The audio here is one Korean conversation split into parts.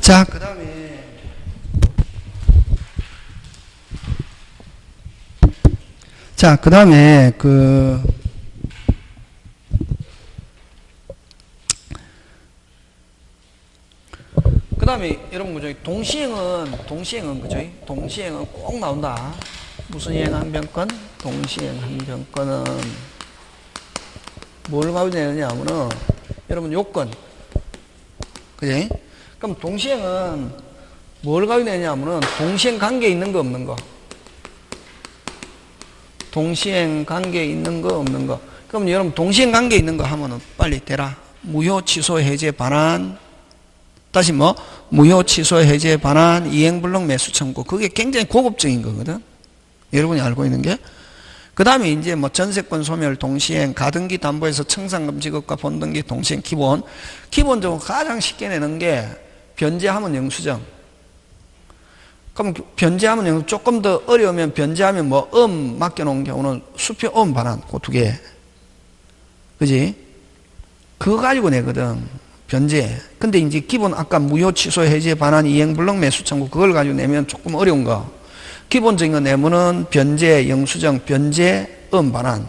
자, 그 다음에 여러분 그죠? 동시행은 그죠? 동시행은 꼭 나온다. 무슨 이행 항변권? 동시행 항변권은 뭘 가져내느냐 하면은 여러분 요건. 그지? 그럼 동시행은 뭘 가져내느냐 하면은 동시행 관계 있는 거 없는 거. 동시행 관계 있는 거 없는 거. 그럼 여러분 동시행 관계 있는 거 하면은 빨리 대라. 무효 취소 해제 반환. 다시 무효 취소 해제 반환 이행불능 매수 청구. 그게 굉장히 고급적인 거거든. 여러분이 알고 있는 게. 그 다음에 이제 전세권 소멸 동시행, 가등기 담보에서 청산금 지급과 본등기 동시행 기본적으로 가장 쉽게 내는 게 변제하면 영수증. 그럼 변제하면 영수증 조금 더 어려우면 변제하면 맡겨놓은 경우는 수표 반환, 그 두 개. 그지? 그거 가지고 내거든. 변제. 근데 이제 기본 아까 무효 취소 해제 반환 이행불능 매수 청구 그걸 가지고 내면 조금 어려운 거. 기본적인 거 내면은 변제, 영수증, 변제, 반환.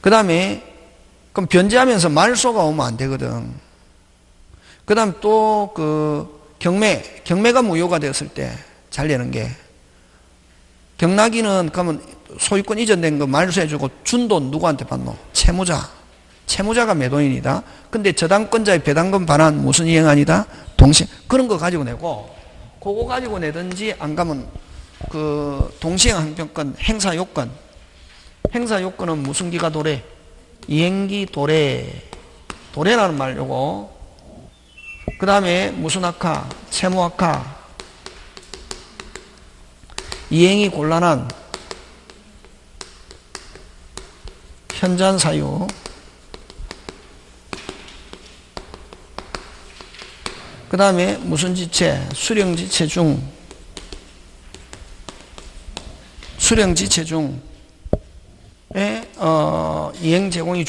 그 다음에, 그럼 변제하면서 말소가 오면 안 되거든. 그 다음 또 경매가 무효가 되었을 때 잘 내는 게, 경락인은 그러면 소유권 이전된 거 말소해주고 준 돈 누구한테 받노? 채무자가 매도인이다. 근데 저당권자의 배당금 반환 무슨 이행 아니다? 동시행. 그런 거 가지고 내고, 그거 가지고 내든지 안 가면 동시행 항변권 행사 요건. 행사 요건은 무슨 기가 도래? 이행기 도래라는 말 요거. 그 다음에 무슨 악화? 채무 악화. 이행이 곤란한 현저한 사유. 그 다음에 무슨 지체? 수령지체 중 이행 제공의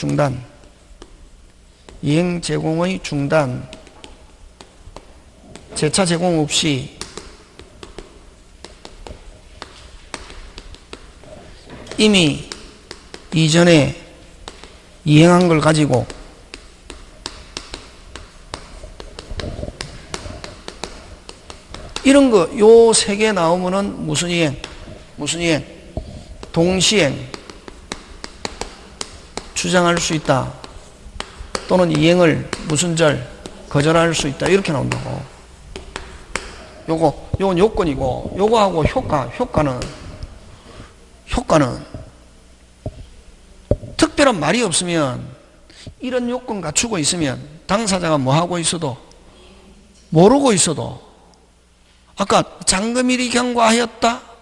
중단 재차 제공 없이 이미 이전에 이행한 걸 가지고 이런 거 요 세 개 나오면은 무슨 이행? 동시행 주장할 수 있다. 또는 이행을 무슨 거절할 수 있다. 이렇게 나온다고. 요건 요건이고, 요거하고 효과는 특별한 말이 없으면 이런 요건 갖추고 있으면 당사자가 하고 있어도 모르고 있어도 아까 잔금일이 경과하였다.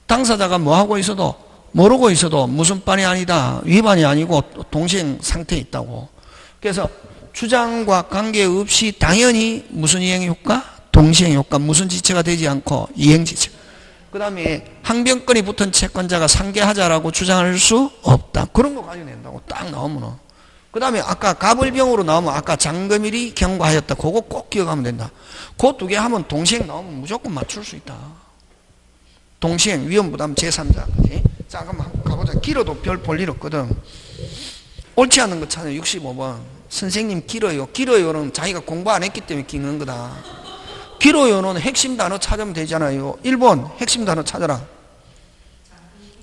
당사자가 하고 있어도 모르고 있어도 무슨 반이 아니다. 위반이 아니고 동시행 상태에 있다고. 그래서 주장과 관계없이 당연히 무슨 이행 효과? 동시행 효과. 무슨 지체가 되지 않고 이행 지체. 그 다음에 항변권이 붙은 채권자가 상계하자라고 주장할 수 없다. 그런 거 가지고 낸다고 딱 나오면은. 그 다음에 아까 가불병으로 나오면 아까 잔금일이 경과하였다. 그거 꼭 기억하면 된다. 그 두 개 하면 동시행 나오면 무조건 맞출 수 있다. 동시행, 위험부담 제3자. 그치? 자, 그럼 한번 가보자. 길어도 별 볼 일 없거든. 옳지 않은 거 찾아요. 65번. 선생님 길어요. 길어요는 자기가 공부 안 했기 때문에 기는 거다. 길어요는 핵심 단어 찾으면 되잖아요. 1번 핵심 단어 찾아라.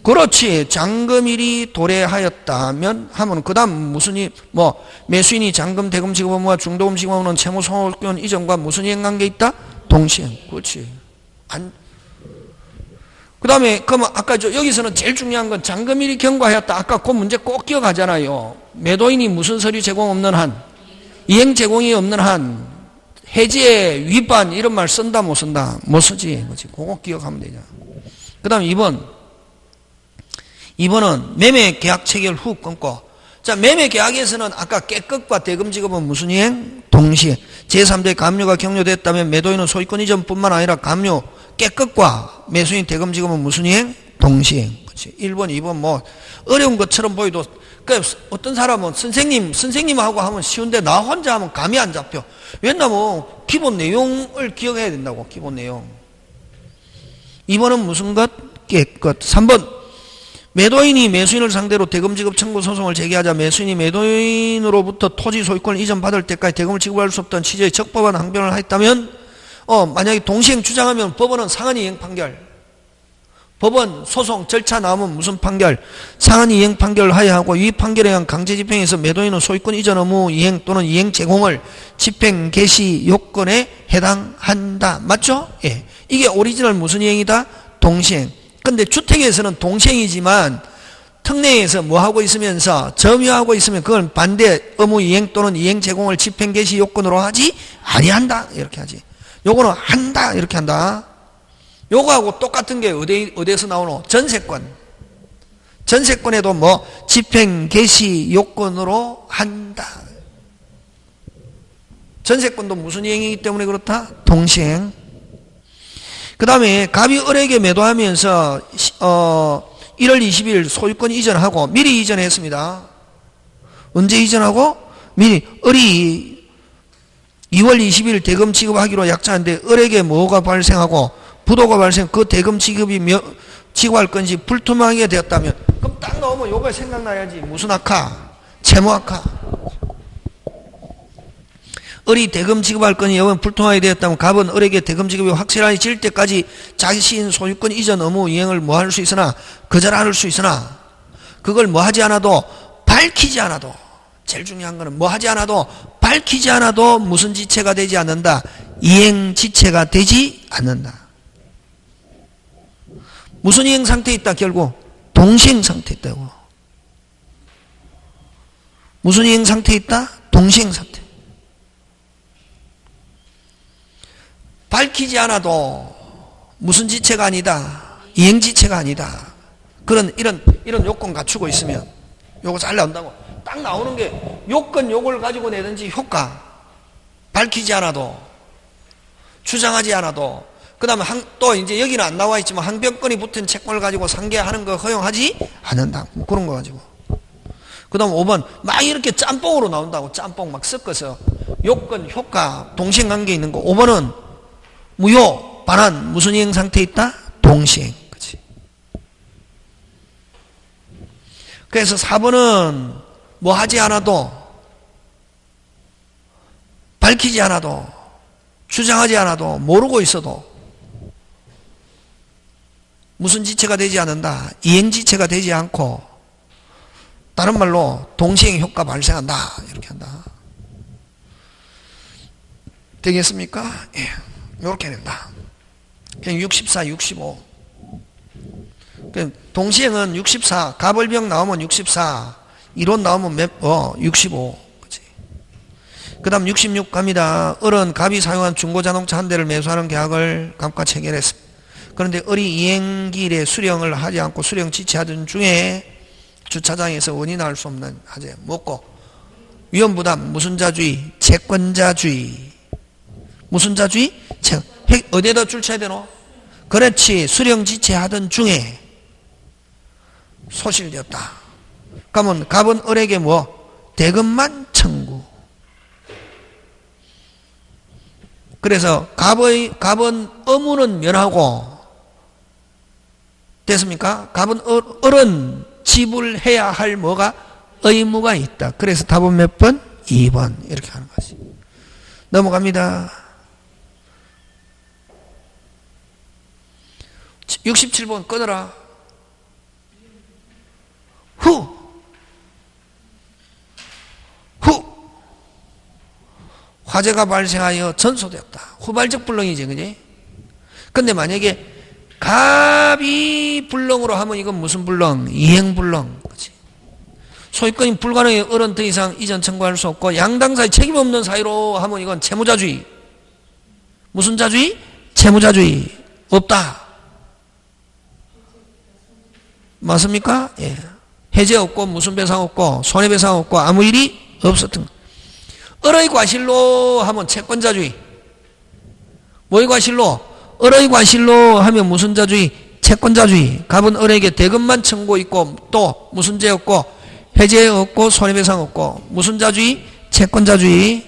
그렇지. 잔금일이 도래하였다면 하면 그 다음 무슨 매수인이 잔금 대금 지급 업무와 중도금 지급 업무는 채무 소홀권 이전과 무슨 이행관계 있다? 동시행. 그렇지. 그 다음에 그러면 아까 여기서는 제일 중요한 건 잔금일이 경과하였다. 아까 그 문제 꼭 기억하잖아요. 매도인이 무슨 서류 제공 없는 한, 이행 제공이 없는 한, 해지의 위반 이런 말 쓴다 못 쓴다? 못 쓰지. 그거 기억하면 되잖아. 그 다음 2번은 매매 계약 체결 후 끊고. 자, 매매 계약에서는 아까 깨끗과 대금 지급은 무슨 이행? 동시에. 제3대 감료가 경료됐다면 매도인은 소유권 이전뿐만 아니라 감료 깨끗과 매수인 대금 지급은 무슨 이행? 동시행. 그렇지. 1번, 2번 어려운 것처럼 보여도 어떤 사람은 선생님하고 하면 쉬운데 나 혼자 하면 감이 안 잡혀. 왜냐면 기본 내용을 기억해야 된다고. 기본 내용. 2번은 무슨 것? 깨끗. 3번 매도인이 매수인을 상대로 대금 지급 청구 소송을 제기하자 매수인이 매도인으로부터 토지 소유권을 이전받을 때까지 대금을 지급할 수 없다는 취지의 적법한 항변을 하였다면 만약에 동시행 주장하면 법원은 상한이행 판결. 법원 소송 절차 나오면 무슨 판결? 상한이행 판결을 하여하고 이 판결에 의한 강제 집행에서 매도인은 소유권 이전 의무 이행 또는 이행 제공을 집행 개시 요건에 해당한다. 맞죠? 예. 이게 오리지널 무슨 이행이다? 동시행. 근데 주택에서는 동시행이지만 특례에서 뭐 하고 있으면서 점유하고 있으면 그걸 반대 의무 이행 또는 이행 제공을 집행 개시 요건으로 하지 아니한다. 이렇게 하지. 요거는 한다. 이렇게 한다. 요거하고 똑같은 게 어디에서 나오노? 전세권. 전세권에도 뭐 집행 개시 요건으로 한다. 전세권도 무슨 이행이기 때문에 그렇다? 동시행. 그 다음에 갑이 을에게 매도하면서 1월 20일 소유권 이전하고 미리 이전했습니다. 언제 이전하고? 미리 을이 2월 20일 대금 지급하기로 약정하는데 을에게 뭐가 발생하고 부도가 발생, 그 대금 지급이 지급할 건지 불투명하게 되었다면 그럼 딱 나오면 요거 생각나야지. 무슨 악화? 채무악화. 을이 대금 지급할 건지 여부는 불투명하게 되었다면 갑은 을에게 대금 지급이 확실하게 질 때까지 자신 소유권 이전 의무 이행을 뭐 할 수 있으나 거절할 수 있으나 그걸 뭐 하지 않아도 밝히지 않아도 제일 중요한 거는 뭐 하지 않아도 밝히지 않아도 무슨 지체가 되지 않는다. 이행 지체가 되지 않는다. 무슨 이행 상태에 있다? 결국 동시행 상태에 있다고. 무슨 이행 상태에 있다? 동시행 상태. 밝히지 않아도 무슨 지체가 아니다. 이행 지체가 아니다. 그런 이런 요건 갖추고 있으면 요거 잘 나온다고. 딱 나오는 게 요건 요걸 가지고 내든지 효과. 밝히지 않아도 주장하지 않아도 그 다음에 또 이제 여기는 안 나와 있지만 항변권이 붙은 채권을 가지고 상계하는 거 허용하지 않는다. 뭐 그런 거 가지고. 그 다음 5번 막 이렇게 짬뽕으로 나온다고. 짬뽕 막 섞어서 요건 효과 동시행 관계 있는 거. 5번은 무효 반환 무슨 이행 상태에 있다? 동시행. 그치? 그래서 4번은 뭐 하지 않아도 밝히지 않아도 주장하지 않아도 모르고 있어도 무슨 지체가 되지 않는다. 이행지체가 되지 않고 다른 말로 동시행 효과 발생한다. 이렇게 한다. 되겠습니까? 예. 이렇게 된다. 그냥 64, 65. 동시행은 64. 가벌병 나오면 64. 이론 나오면 65. 그치? 그 다음 66 갑니다. 을은 갑이 사용한 중고자동차 한 대를 매수하는 계약을 갑과 체결했습니다. 그런데 을이 이행기일에 수령을 하지 않고 수령 지체하던 중에 주차장에서 원인할 수 없는 하재 뭐고 위험부담 무슨 자주의? 채권자주의. 무슨 자주의? 어디에다 줄 쳐야 되노? 그렇지. 수령 지체하던 중에 소실되었다. 그러면 갑은 을에게 뭐? 대금만 청구. 그래서 갑은 의무는 면하고 됐습니까? 갑은 을은 지불해야 할 뭐가? 의무가 있다. 그래서 답은 몇 번? 2번. 이렇게 하는 거지. 넘어갑니다. 67번 끊어라. 후 화재가 발생하여 전소되었다. 후발적 불능이지, 그지? 근데 만약에 갑이 불능으로 하면 이건 무슨 불능? 이행불능. 그치? 소유권이 불가능해. 을은 더 이상 이전 청구할 수 없고 양당사의 책임 없는 사유로 하면 이건 채무자주의. 무슨 자주의? 채무자주의. 없다. 맞습니까? 예. 해제 없고 무슨 배상 없고 손해배상 없고 아무 일이 없었던 거. 을의 과실로 하면 채권자주의. 뭐의 과실로? 을의 과실로 하면 무슨 자주의? 채권자주의. 갑은 을에게 대금만 청구 있고 또 무슨 죄 없고 해제 없고 손해배상 없고 무슨 자주의? 채권자주의.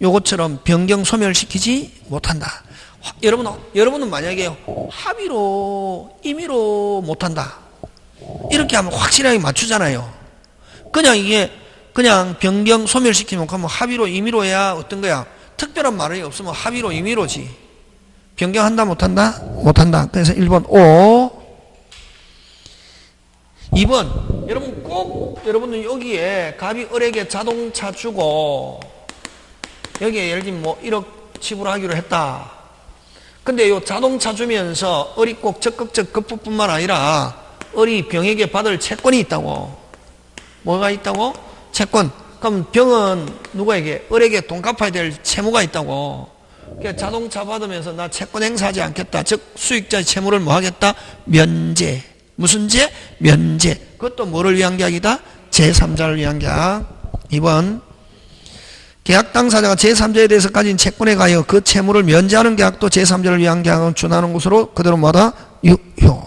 요것처럼 변경 소멸시키지 못한다. 여러분은 만약에 합의로 임의로 못한다. 이렇게 하면 확실하게 맞추잖아요. 그냥 이게 그냥 변경 소멸시키면 그러면 합의로 임의로 해야 어떤 거야? 특별한 말이 없으면 합의로 임의로지. 변경한다 못한다? 못한다. 그래서 1번 O. 2번 여러분은 여기에 갑이 을에게 자동차 주고 여기에 예를 들면 뭐 1억 지불하기로 했다. 근데 요 자동차 주면서 을이 꼭 적극적 급부뿐만 아니라 을이 병에게 받을 채권이 있다고. 뭐가 있다고? 채권. 그럼 병은 누구에게? 을에게 돈 갚아야 될 채무가 있다고. 그러니까 자동차 받으면서 나 채권 행사하지 않겠다. 즉 수익자의 채무를 뭐 하겠다? 면제. 무슨 제? 면제. 그것도 뭐를 위한 계약이다? 제3자를 위한 계약. 2번 계약 당사자가 제3자에 대해서 가진 채권에 가하여 그 채무를 면제하는 계약도 제3자를 위한 계약을 준하는 것으로 그대로 뭐다? 유효.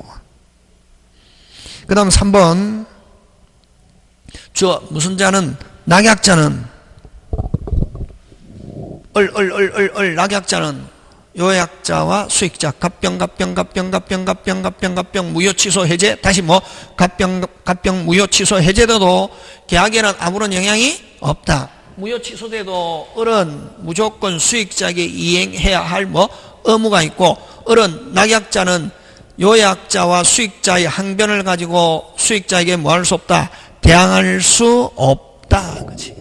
그 다음 3번 무슨 자는 낙약자는 낙약자는 요약자와 수익자 갑병 무효 취소 해제 다시 뭐 갑병 무효 취소 해제돼도 계약에는 아무런 영향이 없다. 무효 취소돼도 을은 무조건 수익자에게 이행해야 할 뭐 의무가 있고 을은 낙약자는 요약자와 수익자의 항변을 가지고 수익자에게 뭐 할 수 없다. 대항할 수 없다. 그치?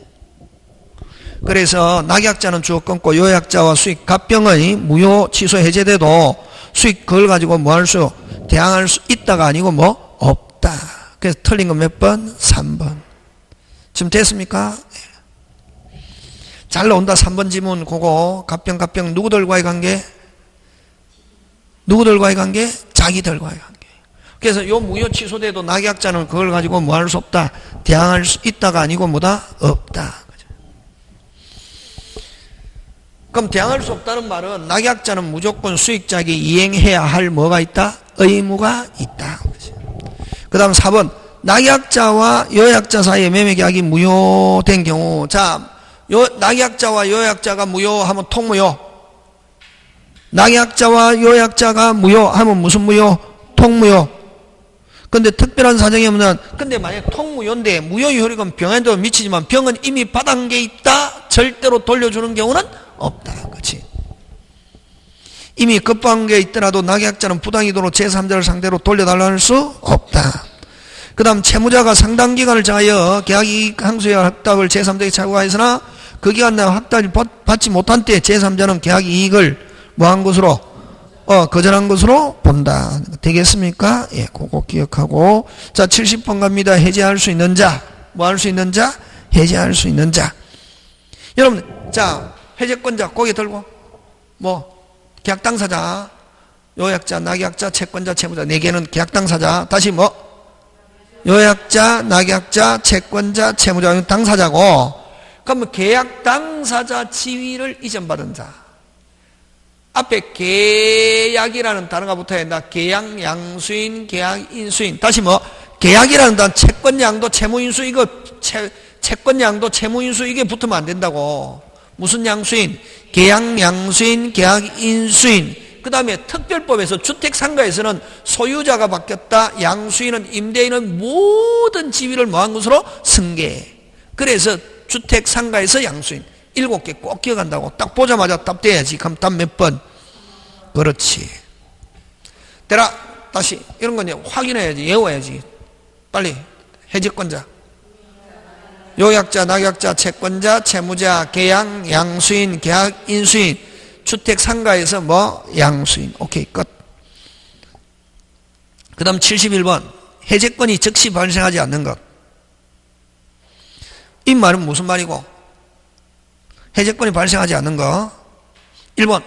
그래서 낙약자는 주어 끊고 요약자와 수익 갑병의 무효 취소 해제돼도 수익 그걸 가지고 뭐 할 수 대항할 수 있다가 아니고 뭐 없다. 그래서 틀린 건 몇 번? 3번. 지금 됐습니까? 잘 나온다. 3번 지문 그거 갑병 누구들과의 관계? 누구들과의 관계? 자기들과의 관계. 그래서 요 무효 취소돼도 낙약자는 그걸 가지고 뭐 할 수 없다. 대항할 수 있다가 아니고 뭐다? 없다. 그럼 대항할 수 없다는 말은 낙약자는 무조건 수익자에게 이행해야 할 뭐가 있다? 의무가 있다. 그 다음 4번 낙약자와 요약자 사이에 매매계약이 무효된 경우 자 낙약자와 요약자가 무효하면 통무효. 낙약자와 요약자가 무효하면 무슨 무효? 통무효. 근데 특별한 사정이 없는 근데 만약 통무효인데 무효 효력은 병에도 미치지만 병은 이미 받은 게 있다. 절대로 돌려주는 경우는 없다. 그렇지? 이미 급부한 게 있더라도 낙약자는 부당이도로 제3자를 상대로 돌려달라 할 수 없다. 그 다음 채무자가 상당 기간을 정하여 계약이익 항소의 확답을 제3자에게 착오하였으나 그 기간 내에 확답을 받지 못한 때 제3자는 계약이익을 뭐한 것으로 거절한 것으로 본다. 되겠습니까? 예, 그거 기억하고 자 70번 갑니다. 해제할 수 있는 자 뭐 할 수 있는 자? 해제할 수 있는 자. 여러분 자 해제권자 고개 들고 뭐 계약 당사자 요약자 낙약자 채권자 채무자 4개는 계약 당사자 다시 뭐 요약자 낙약자 채권자 채무자 당사자고 그러면 계약 당사자 지위를 이전받은 자 앞에 계약이라는 단어가 붙어야 된다. 계약 양수인 계약 인수인 다시 뭐 계약이라는 단어 채권 양도 채무 인수 이거 채권 양도 채무 인수 이게 붙으면 안 된다고. 무슨 양수인? 계약 양수인 계약 인수인 그 다음에 특별법에서 주택상가에서는 소유자가 바뀌었다. 양수인은 임대인은 모든 지위를 뭐한 것으로 승계. 그래서 주택상가에서 양수인 7개 꼭 기억한다고. 딱 보자마자 답 돼야지. 그럼 답 몇 번? 그렇지. 대라 다시 이런 건 확인해야지. 외워야지. 빨리 해제권자 요약자 낙약자 채권자 채무자 계약 양수인 계약 인수인 주택상가에서 뭐 양수인. 오케이 끝. 그 다음 71번 해제권이 즉시 발생하지 않는 것. 이 말은 무슨 말이고 해제권이 발생하지 않는 거 1번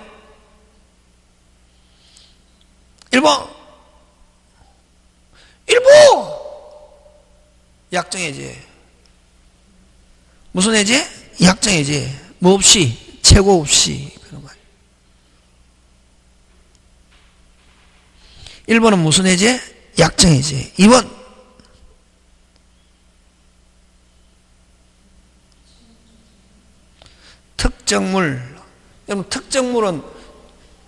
약정해제. 무슨 해제? 약정해제. 뭐 없이 최고 없이 그런 말. 1번은 무슨 해제? 약정해제. 2번 불특정물. 여러분, 특정물은,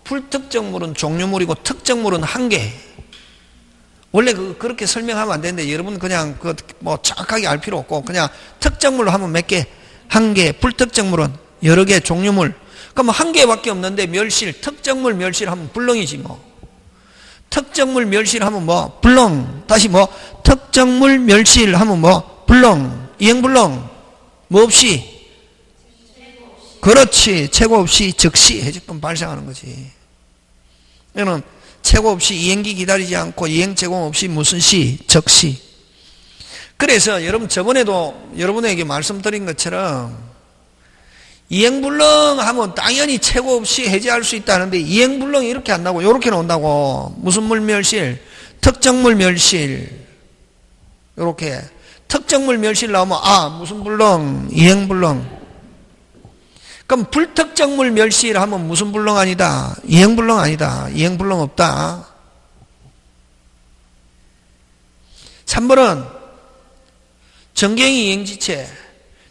불특정물은 종류물이고 특정물은 한 개. 원래 그렇게 설명하면 안 되는데 여러분 그냥 정확하게 알 필요 없고 그냥 특정물로 하면 몇 개? 한 개. 불특정물은 여러 개 종류물. 그럼 한 개밖에 없는데 멸실, 특정물 멸실하면 불렁이지 뭐. 특정물 멸실하면 뭐? 불렁. 다시 뭐? 특정물 멸실하면 뭐? 불렁. 이행불렁. 뭐 없이? 그렇지. 최고 없이 즉시 해적권 발생하는 거지. 이거는 최고 없이 이행기 기다리지 않고 이행 제공 없이 무슨 시? 즉시. 그래서 여러분 저번에도 여러분에게 말씀드린 것처럼 이행불능 하면 당연히 최고 없이 해제할 수 있다는데 이행불능이 이렇게 안 나오고 이렇게 나온다고. 무슨 물 멸실? 특정물 멸실. 이렇게 특정물 멸실 나오면 무슨 불능? 이행불능. 그럼 불특정물 멸실 하면 무슨 불능 아니다? 이행불능 아니다. 이행불능 없다. 3번은 정갱이 이행지체.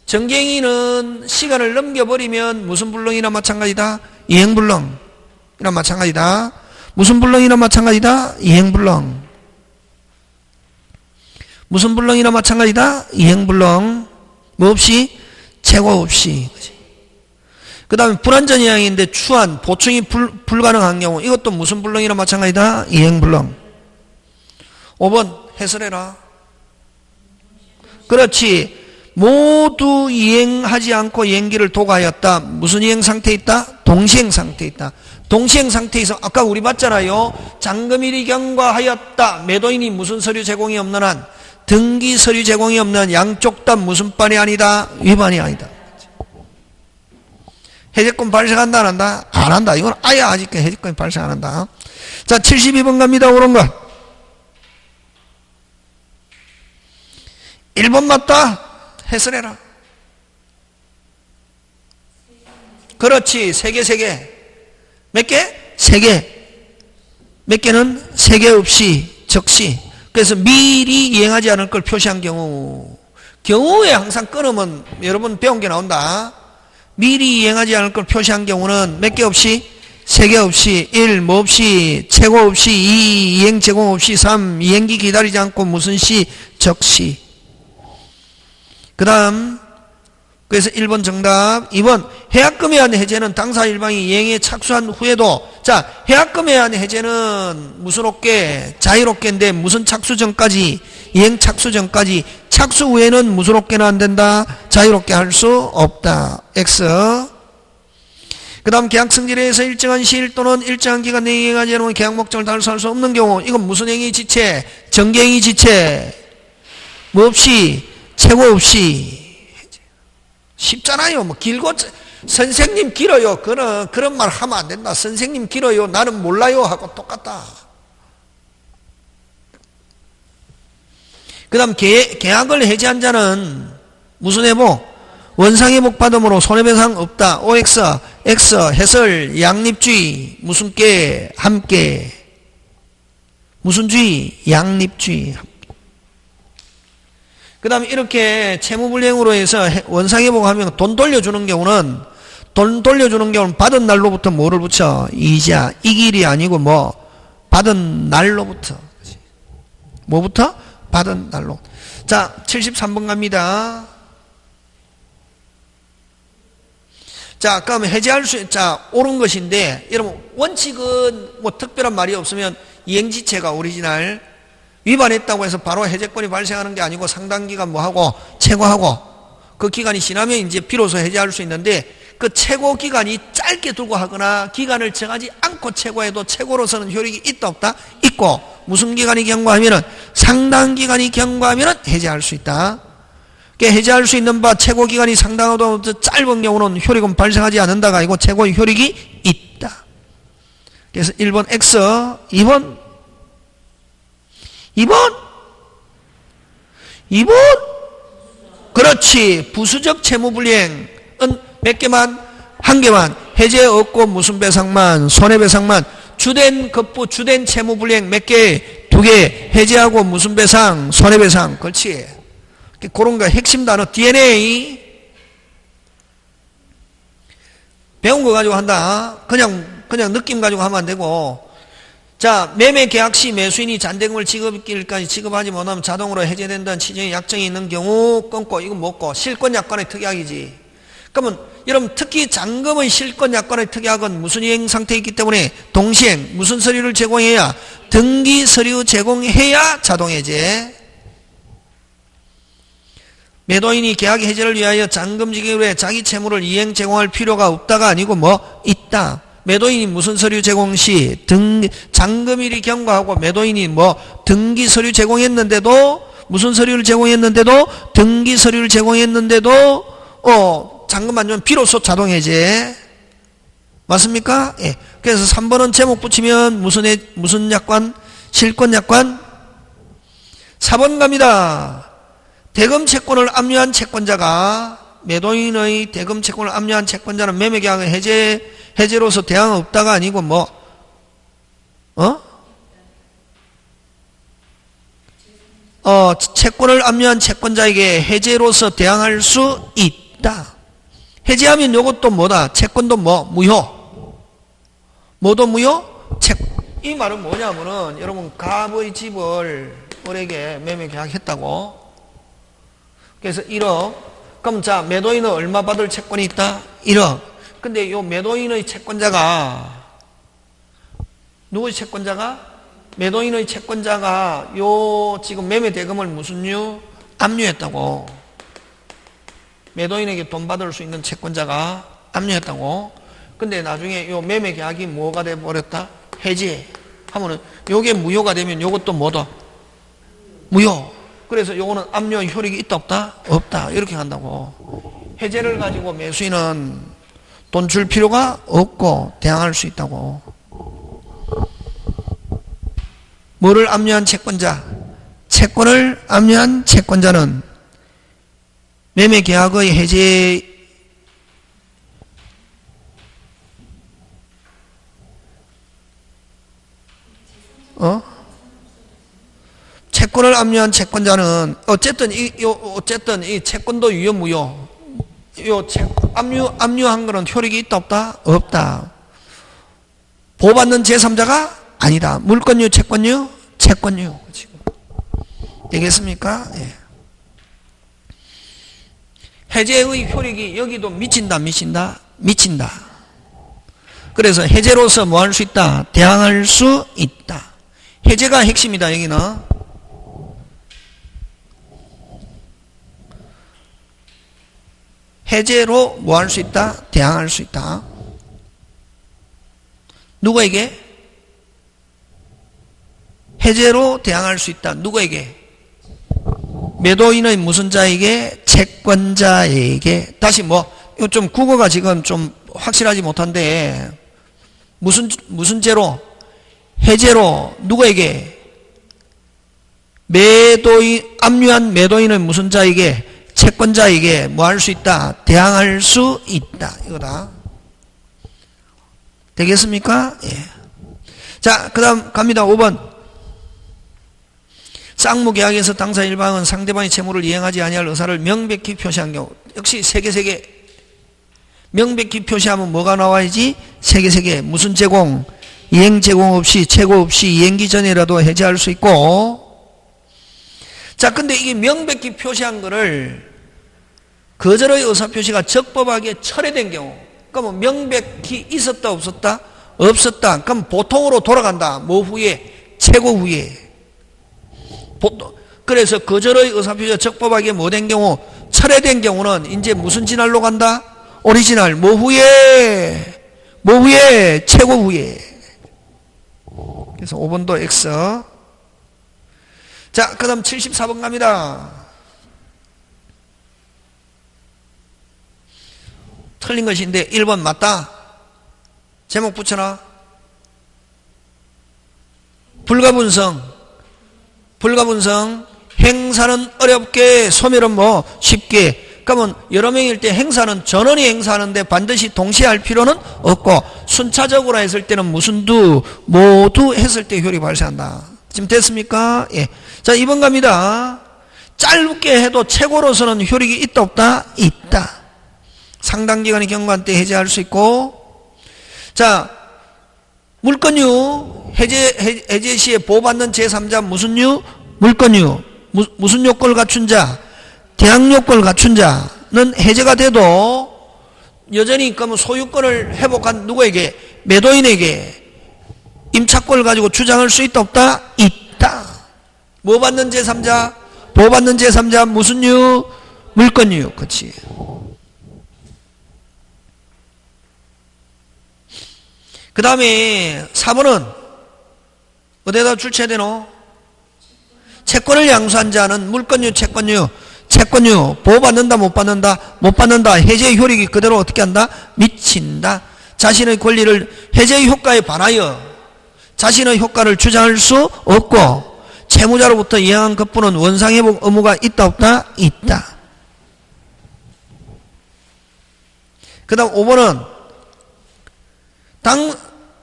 정갱이는 시간을 넘겨버리면 무슨 불능이나 마찬가지다? 이행불능이나 마찬가지다. 무슨 불능이나 마찬가지다? 이행불능. 무슨 불능이나 마찬가지다? 이행불능. 뭐 없이? 최고 없이. 그 다음에 불완전이항인데 추한, 보충이 불가능한 경우 이것도 무슨 불능이나 마찬가지다? 이행불능. 5번 해설해라. 그렇지. 모두 이행하지 않고 이행기를 도과하였다. 무슨 이행 상태에 있다? 동시행 상태에 있다. 동시행 상태에서 아까 우리 봤잖아요. 잔금일이 경과하였다. 매도인이 무슨 서류 제공이 없는 한, 등기 서류 제공이 없는 양쪽 다 무슨 반이 아니다? 위반이 아니다. 해제권 발생한다 안 한다? 안 한다. 이건 아예 아직 해제권이 발생 안 한다. 자, 72번 갑니다. 옳은 것. 1번 맞다. 해설해라. 그렇지. 3개. 몇 개? 3개. 몇 개는? 3개 없이 즉시. 그래서 미리 이행하지 않을 걸 표시한 경우에 항상 끊으면 여러분 배운 게 나온다. 미리 이행하지 않을 걸 표시한 경우는 몇 개 없이? 3개 없이. 1. 뭐 없이? 최고 없이. 2. 이행 제공 없이. 3. 이행기 기다리지 않고 무슨 시? 적시. 그 다음 그래서 1번 정답. 2번 해약금에 의한 해제는 당사 일방이 이행에 착수한 후에도, 자, 해약금에 의한 해제는 무슨 업계? 자율업계인데 무슨 착수 전까지? 이행 착수 전까지. 착수 후에는 무슨 업계는 안 된다? 자율업계 할 수 없다. X. 그 다음 계약 승질에 의해서 일정한 시일 또는 일정한 기간 내에 이행하지 않으면 계약 목적을 달성할 수 없는 경우, 이건 무슨 행위 지체? 정갱이 지체. 뭐 없이? 최고 없이. 쉽잖아요. 뭐 길고 선생님 길어요. 그런 말 하면 안 된다. 선생님 길어요. 나는 몰라요 하고 똑같다. 그 다음 계약을 해지한 자는 무슨 회복? 원상회복 받음으로 손해배상 없다. OX, X, 해설, 양립주의, 무슨 께? 함께. 무슨 주의? 양립주의. 그 다음에 이렇게 채무불이행으로 해서 원상회복하면 돈 돌려주는 경우는 받은 날로부터 뭐를 붙여? 이자. 이 길이 아니고 뭐? 받은 날로부터. 뭐부터? 받은 날로. 자, 73번 갑니다. 자, 그럼 해제할 수, 자, 옳은 것인데, 여러분, 원칙은 뭐 특별한 말이 없으면 이행지체가 오리지널, 위반했다고 해서 바로 해제권이 발생하는 게 아니고 상당기간 뭐하고 최고하고 그 기간이 지나면 이제 비로소 해제할 수 있는데, 그 최고 기간이 짧게 두고 하거나 기간을 정하지 않고 최고해도 최고로서는 효력이 있다 없다? 있고, 무슨 기간이 경과하면은 상당기간이 경과하면은 해제할 수 있다. 해제할 수 있는 바 최고 기간이 상당하고 짧은 경우는 효력은 발생하지 않는다가 아니고 최고의 효력이 있다. 그래서 1번 X, 2번 그렇지. 부수적 채무불이행은 몇 개만? 한 개만. 해제 없고 무슨 배상만? 손해배상만. 주된 급부 주된 채무불이행 몇 개? 2개. 해제하고 무슨 배상? 손해배상. 그렇지. 그런 거 핵심 단어 DNA. 배운 거 가지고 한다. 그냥 느낌 가지고 하면 안 되고. 자, 매매 계약 시 매수인이 잔대금을 지급일까지 지급하지 못하면 자동으로 해제된다는 취지의 약정이 있는 경우 끊고, 이건 뭐고? 실권약관의 특약이지. 그러면 여러분 특히 잔금의 실권약관의 특약은 무슨 이행 상태에 있기 때문에 동시행 무슨 서류를 제공해야? 등기 서류 제공해야 자동해제. 매도인이 계약 해제를 위하여 잔금 지급을 해 자기 채무를 이행 제공할 필요가 없다가 아니고 뭐 있다. 매도인이 무슨 서류 제공 시 잔금일이 경과하고 매도인이 뭐 등기 서류 제공했는데도 무슨 서류를 제공했는데도 등기 서류를 제공했는데도 잔금 안 주면 비로소 자동해제. 맞습니까? 예. 그래서 3번은 제목 붙이면 무슨 약관? 실권약관. 4번 갑니다. 대금 채권을 압류한 채권자가 매도인의 대금 채권을 압류한 채권자는 매매계약의 해제로서 대항 없다가 아니고 뭐 채권을 압류한 채권자에게 해제로서 대항할 수 있다. 해제하면 요것도 뭐다? 채권도 뭐? 무효. 뭐도 무효? 이 말은 뭐냐면은 여러분 갑의 집을 을에게 매매계약했다고. 그래서 1억. 그럼 자, 매도인은 얼마 받을 채권이 있다? 1억. 근데 요 매도인의 채권자가 누구의 채권자가? 매도인의 채권자가 요 지금 매매 대금을 무슨 유? 압류했다고. 매도인에게 돈 받을 수 있는 채권자가 압류했다고. 근데 나중에 요 매매 계약이 뭐가 돼 버렸다? 해지. 하면은 요게 무효가 되면 요것도 뭐다? 무효. 그래서 요거는 압류 효력이 있다 없다? 없다. 이렇게 한다고. 해제를 가지고 매수인은 돈 줄 필요가 없고 대항할 수 있다고. 뭐를 압류한 채권자? 채권을 압류한 채권자는 매매계약의 해제 채권을 압류한 채권자는 어쨌든 이 채권도 유효 무효. 압류한 거는 효력이 있다 없다? 없다. 보호받는 제3자가 아니다. 물권유, 채권유, 채권유. 지금 되겠습니까? 예. 해제의 효력이 여기도 미친다, 미친다, 미친다. 그래서 해제로서 뭐 할 수 있다? 대항할 수 있다. 해제가 핵심이다, 여기는. 해제로 뭐 할 수 있다? 대항할 수 있다. 누구에게? 해제로 대항할 수 있다. 누구에게? 매도인의 무슨 자에게? 채권자에게. 다시 뭐, 이거 좀 국어가 지금 좀 확실하지 못한데, 무슨 죄로? 해제로 누구에게? 압류한 매도인의 무슨 자에게? 채권자에게 뭐 할 수 있다? 대항할 수 있다. 이거다. 되겠습니까? 예. 자, 그 다음 갑니다. 5번. 쌍무계약에서 당사 일방은 상대방의 채무를 이행하지 아니할 의사를 명백히 표시한 경우. 역시 세 개. 명백히 표시하면 뭐가 나와야지? 세 개. 무슨 제공? 이행 제공 없이, 최고 없이 이행기 전이라도 해제할 수 있고. 자, 근데 이게 명백히 표시한 거를 거절의 의사표시가 적법하게 철회된 경우, 그러면 명백히 있었다 없었다? 없었다. 그럼 보통으로 돌아간다. 뭐 후에? 최고 후에. 그래서 거절의 의사표시가 적법하게 뭐 된 경우? 철회된 경우는 이제 무슨 진할로 간다? 오리지널. 뭐 후에? 뭐 후에? 최고 후에. 그래서 5번도 X. 자, 그 다음 74번 갑니다. 틀린 것인데 1번 맞다. 제목 붙여라. 불가분성. 행사는 어렵게, 소멸은 뭐 쉽게. 그러면 여러 명일 때 행사는 전원이 행사하는데 반드시 동시에 할 필요는 없고, 순차적으로 했을 때는 무슨 모두 했을 때 효력이 발생한다. 지금 됐습니까? 예. 자, 2번 갑니다. 짧게 해도 최고로서는 효력이 있다 없다? 있다. 상당 기간의 경과한 때 해제할 수 있고, 자, 물권유 해제 시에 보호받는 제3자 무슨 유? 물권유. 무슨 요건을 갖춘 자? 대항 요건을 갖춘 자는 해제가 돼도 여전히 그러면 소유권을 회복한 누구에게? 매도인에게 임차권을 가지고 주장할 수 있다 없다? 있다. 뭐 받는 제3자? 보호받는 제3자 무슨 유? 물권유. 그렇지. 그 다음에 4번은 어디에다 줄쳐야 되노? 채권을 양수한 자는 물권유, 채권유 보호받는다 못 받는다? 못 받는다. 해제의 효력이 그대로 어떻게 한다? 미친다. 자신의 권리를 해제의 효과에 반하여 자신의 효과를 주장할 수 없고 채무자로부터 이행한 것뿐은 원상회복 의무가 있다 없다? 있다. 그 다음 5번은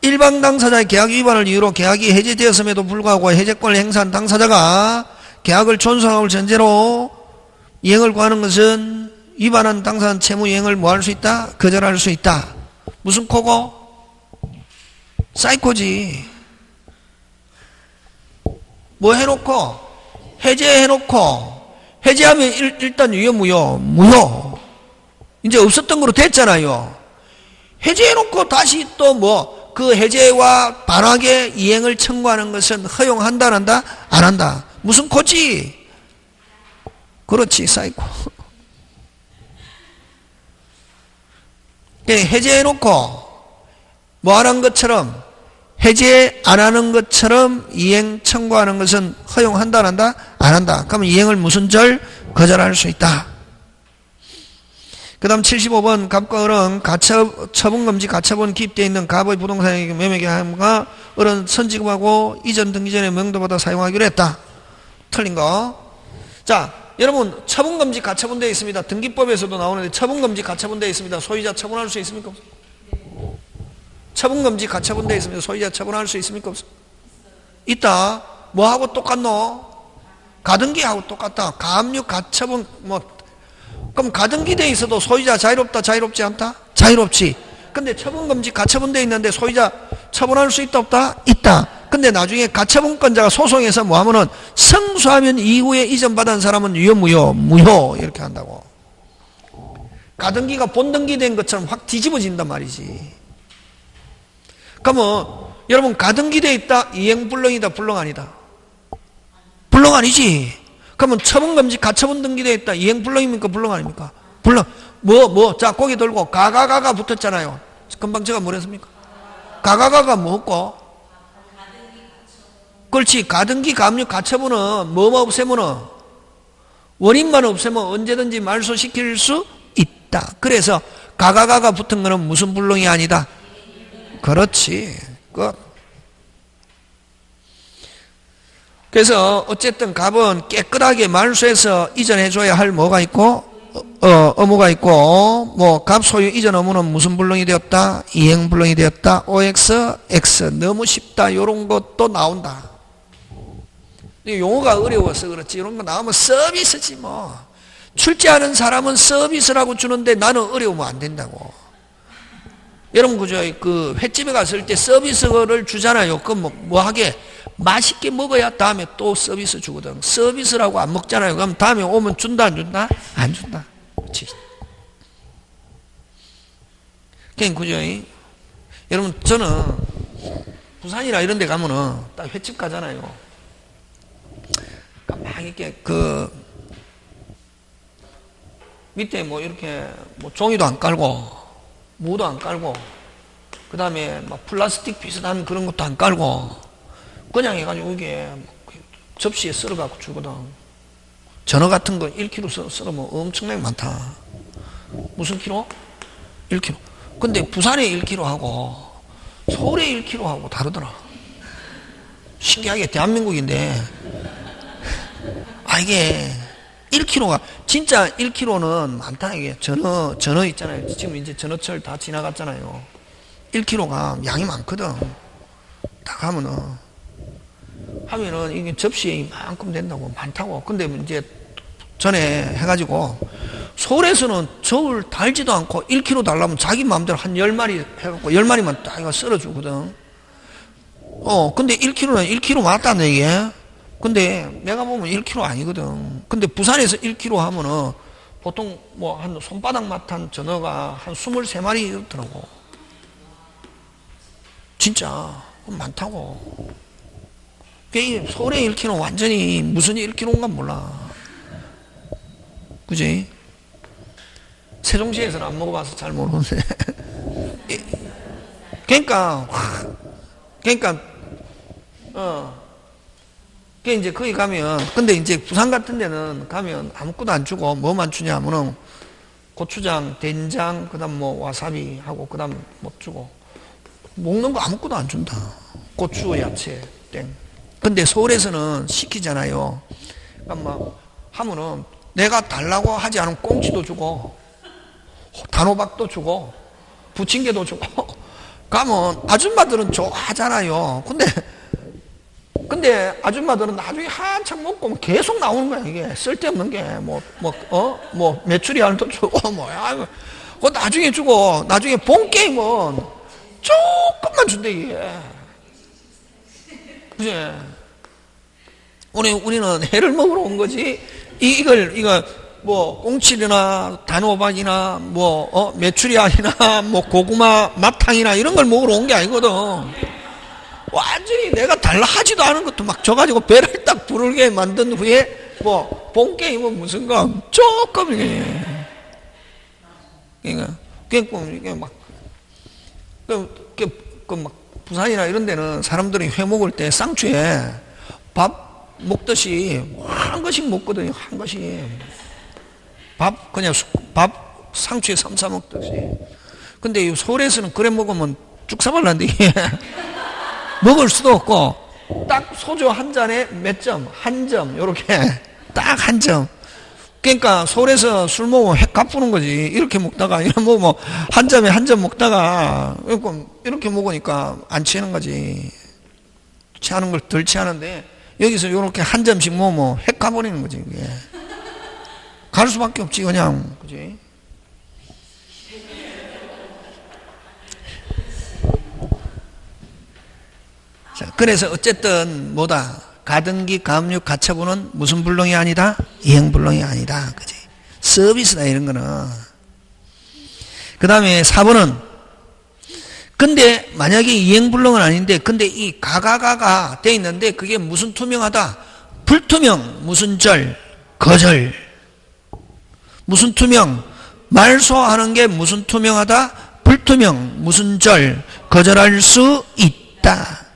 일방 당사자의 계약 위반을 이유로 계약이 해제되었음에도 불구하고 해제권을 행사한 당사자가 계약을 존속함을 전제로 이행을 구하는 것은 위반한 당사자는 채무 이행을 뭐 할 수 있다? 거절할 수 있다. 무슨 코고? 사이코지. 뭐 해놓고? 해제해놓고 해제하면 일단 유효 무효? 무효. 이제 없었던 거로 됐잖아요. 해제해놓고 다시 또 뭐 그 해제와 반하게 이행을 청구하는 것은 허용한다 안 한다? 안 한다. 무슨 코지? 그렇지, 사이코. 해제해놓고 뭐 안 한 것처럼 해제 안 하는 것처럼 이행 청구하는 것은 허용한다 안 한다? 안 한다. 그러면 이행을 무슨 절? 거절할 수 있다. 그 다음 75번 갑과 을은 처분금지 가처분 기입되어 있는 갑의 부동산에게 매매계 함과 을은 선지급하고 이전 등기 전에 명도받아 사용하기로 했다. 틀린 거. 자, 여러분 처분금지 가처분되어 있습니다. 등기법에서도 나오는데 처분금지 가처분되어 있습니다. 소유자 처분할 수 있습니까? 처분금지 가처분되어 있습니다. 소유자 처분할 수 있습니까? 있다. 뭐하고 똑같노? 가등기하고 똑같다. 가압류 가처분 그럼 가등기되어 있어도 소유자 자유롭다 자유롭지 않다? 자유롭지. 근데 처분금지 가처분되어 있는데 소유자 처분할 수 있다 없다? 있다. 근데 나중에 가처분권자가 소송해서 뭐 하면은 승소하면 이후에 이전받은 사람은 유효 무효? 무효. 이렇게 한다고. 가등기가 본등기된 것처럼 확 뒤집어진단 말이지. 그러면 여러분 가등기되어 있다? 이행불능이다 불능 아니다? 불능 아니지. 그러면 처분금지 가처분 등기되어 있다. 이행불능입니까? 불능 아닙니까? 불능. 자, 고개 들고 가가가가 붙었잖아요. 금방 제가 뭐랬습니까? 가가가가 뭐고? 그렇지. 가등기, 가압류, 가처분은 뭐뭐 없애면은 원인만 없애면 언제든지 말소시킬 수 있다. 그래서 가가가가 붙은 거는 무슨 불능이 아니다? 그렇지. 그래서 어쨌든 갑은 깨끗하게 말소해서 이전해줘야 할 뭐가 있고 의무가 있고 뭐 갑 소유 이전 의무는 무슨 불능이 되었다? 이행 불능이 되었다. OX, X 너무 쉽다. 이런 것도 나온다. 용어가 어려워서 그렇지 이런 거 나오면 서비스지 뭐. 출제하는 사람은 서비스라고 주는데 나는 어려우면 안 된다고. 여러분 그죠? 그 횟집에 갔을 때 서비스를 주잖아요. 그럼 뭐 하게? 맛있게 먹어야 다음에 또 서비스 주거든. 서비스라고 안 먹잖아요. 그럼 다음에 오면 준다 안 준다? 안 준다. 그렇지. 그죠? 여러분 저는 부산이나 이런 데 가면은 딱 횟집 가잖아요. 막 이렇게 그 밑에 뭐 이렇게 뭐 종이도 안 깔고 무도 안 깔고 그 다음에 막 플라스틱 비슷한 그런 것도 안 깔고 그냥 해가지고 이게 접시에 썰어갖고 주거든. 전어 같은 거 1kg 썰으면 엄청나게 많다. 무슨 키로? 1kg. 근데 부산의 1kg하고 서울의 1kg하고 다르더라. 신기하게 대한민국인데 이게 1kg가 진짜 1kg는 많다. 이게 전어 있잖아요. 지금 이제 전어철 다 지나갔잖아요. 1kg가 양이 많거든. 딱 하면은 이게 접시에 이만큼 된다고 많다고. 근데 이제 전에 해가지고 서울에서는 저울 달지도 않고 1kg 달라면 자기 마음대로 한 10마리 해갖고 10마리만 딱 이거 썰어주거든. 근데 1kg는 1kg 맞다는 얘기야. 근데 내가 보면 1kg 아니거든. 근데 부산에서 1kg 하면은 보통 뭐 한 손바닥만한 전어가 한 23마리더라고. 진짜 많다고. 서울의 1kg 완전히 무슨 1kg인가 몰라. 그지? 세종시에서는 안 먹어봐서 잘 모르는데. 그러니까 이제 거기 가면, 근데 이제 부산 같은 데는 가면 아무것도 안 주고 뭐만 주냐 하면은 고추장, 된장, 그 다음 뭐 와사비 하고 그 다음 뭐 주고 먹는 거 아무것도 안 준다. 고추, 야채, 땡. 근데 서울에서는 시키잖아요. 그러니까 막 하면은 내가 달라고 하지 않으면 꽁치도 주고 단호박도 주고 부침개도 주고 가면 아줌마들은 좋아하잖아요. 근데 아줌마들은 나중에 한참 먹고 계속 나오는 거야. 이게 쓸데없는 게 뭐 메추리알도 주고 뭐야. 그거 나중에 주고 나중에 본 게임은 조금만 준대 이게. 그지? 우리는 해를 먹으러 온 거지. 이걸 뭐 꽁치나 단호박이나 뭐 메추리알이나 뭐 고구마 마탕이나 이런 걸 먹으러 온 게 아니거든. 완전히 내가 달라 하지도 않은 것도 막 줘가지고 배를 딱 부르게 만든 후에 뭐 본 게임은 무슨 거 조금 이게 이게 막 막 부산이나 이런 데는 사람들이 회 먹을 때 쌍추에 밥 먹듯이 한 것씩 먹거든요. 한 것씩 밥 그냥 밥 상추에 삶아 먹듯이. 근데 서울에서는 그래 먹으면 쭉 사발란데 먹을 수도 없고 딱 소주 한 잔에 몇 점? 한 점 요렇게 딱 한 점. 그러니까 서울에서 술 먹으면 핵 갚는 거지. 이렇게 먹다가 이런 뭐 한 점에 한 점 먹다가 이렇게 먹으니까 안 취하는 거지. 취하는 걸 덜 취하는데 여기서 이렇게 한 점씩 먹으면 핵 가버리는 거지. 이게 갈 수밖에 없지 그냥. 그지? 자, 그래서 어쨌든 뭐다? 가등기, 가압류, 가처분은 무슨 불능이 아니다? 이행불능이 아니다. 그지? 서비스다 이런 거는. 그 다음에 4번은 근데 만약에 이행불능은 아닌데 근데 이 가가가가 돼 있는데 그게 무슨 투명하다? 불투명, 무슨 절, 거절. 무슨 투명? 말소하는 게 무슨 투명하다? 불투명, 무슨 절, 거절할 수 있다.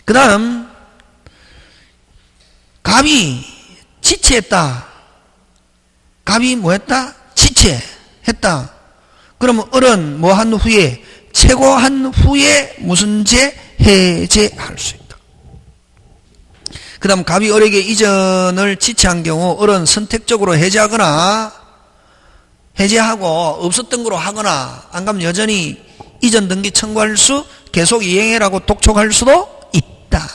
그 다음 갑이 지체했다. 갑이 뭐 했다? 지체했다. 그러면 을은 뭐 한 후에 최고한 후에 무슨 죄? 해제할 수 있다. 그 다음 갑이 을에게 이전을 지체한 경우 을은 선택적으로 해제하거나 해제하고 없었던 거로 하거나 안 가면 여전히 이전 등기 청구할 수 계속 이행해라고 독촉할 수도 있다.